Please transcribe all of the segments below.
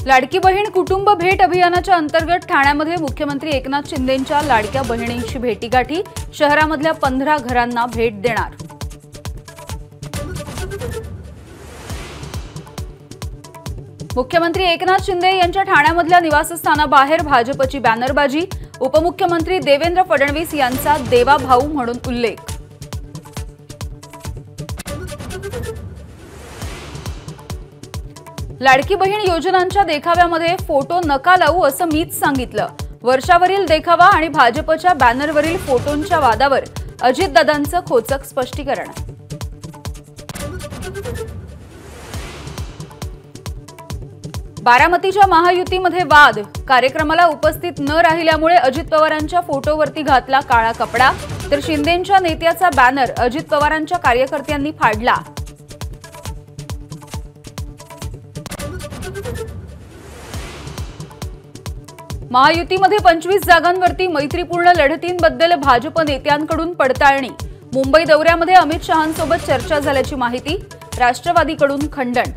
लाडकी बहीण कुटुंब भेट अभियानाच्या अंतर्गत ठाण्यामध्ये मुख्यमंत्री एकनाथ शिंदेंच्या लाडक्या बहिणींची भेटीगाठी, शहरामधल्या 15 घरांना भेट देणार। मुख्यमंत्री एकनाथ शिंदे यांच्या ठाण्यामधल्या निवासस्थानाबाहेर भाजपची बॅनरबाजी, उपमुख्यमंत्री देवेंद्र फडणवीस यांचा देवा भाऊ म्हणून उल्लेख। लाडकी बहीण योजनांच्या देखाव्यामध्ये फोटो नका लावू असं मीच सांगितलं। वर्षावरील देखावा आणि भाजपच्या बॅनरवरील फोटोंच्या वादावर अजितदादांचं खोचक स्पष्टीकरण। बारामतीच्या महायुतीमध्ये वाद, कार्यक्रमाला उपस्थित न राहिल्यामुळे अजित पवारांच्या फोटोवरती घातला काळा कपडा, तर शिंदेंच्या नेत्याचा बॅनर अजित पवारांच्या कार्यकर्त्यांनी फाडला। महायुतीमध्ये 25 जागांवरती मैत्रीपूर्ण लढतींबद्दल भाजप नेत्यांकडून पडताळणी, मुंबई दौऱ्यामध्ये अमित शहांसोबत चर्चा झाल्याची माहिती, राष्ट्रवादीकडून खंडन।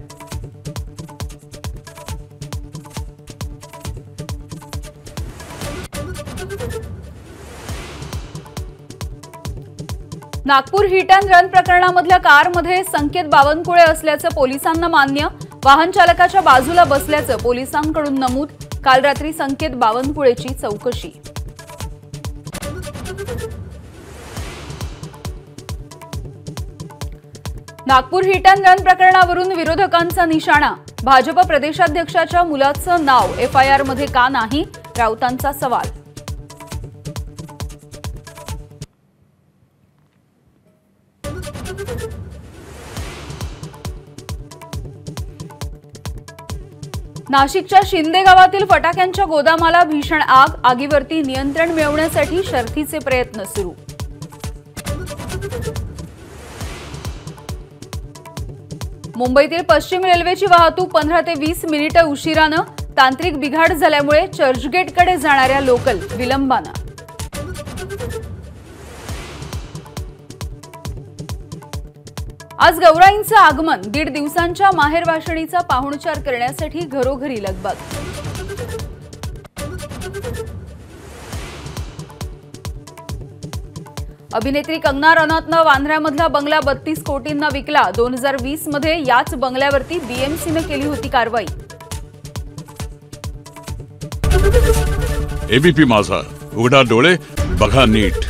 नागपूर हिट अँड रन प्रकरणामधल्या कारमध्ये संकेत बावनकुळे असल्याचं पोलिसांना मान्य, वाहन चालकाच्या बाजूला बसल्याचं पोलिसांकडून नमूद। काल रात्री संकेत बावनकुळेची चौकशी। नागपूर हिट अँड रन प्रकरणावरून विरोधकांचा निशाणा, भाजप प्रदेशाध्यक्षाच्या मुलाचं नाव एफआयआर मध्ये का नाही, राऊतांचा सवाल। नाशिकच्या शिंदे गावातील फटाक्यांच्या गोदामाला भीषण आग, आगीवरती नियंत्रण मिळवण्यासाठी शर्थीचे प्रयत्न सुरू। मुंबईतील पश्चिम रेल्वेची वाहतूक 15 ते 20 मिनिटे उशिरानं, तांत्रिक बिघाड झाल्यामुळे चर्चगेटकडे जाणाऱ्या लोकल विलंबानं। आज गौराईंचं आगमन, 1.5 दिवसांच्या माहेरवाशिणीचा पाहुणचार करण्यासाठी घरोघरी लगबग। अभिनेत्री कंगना रनौतनं वांद्र्यामधला बंगला 32 कोटींना विकला। 2020 मध्ये याच बंगल्यावरती बीएमसीने केली होती कारवाई। एबीपी माझा, उघडा डोळे बघा नीट।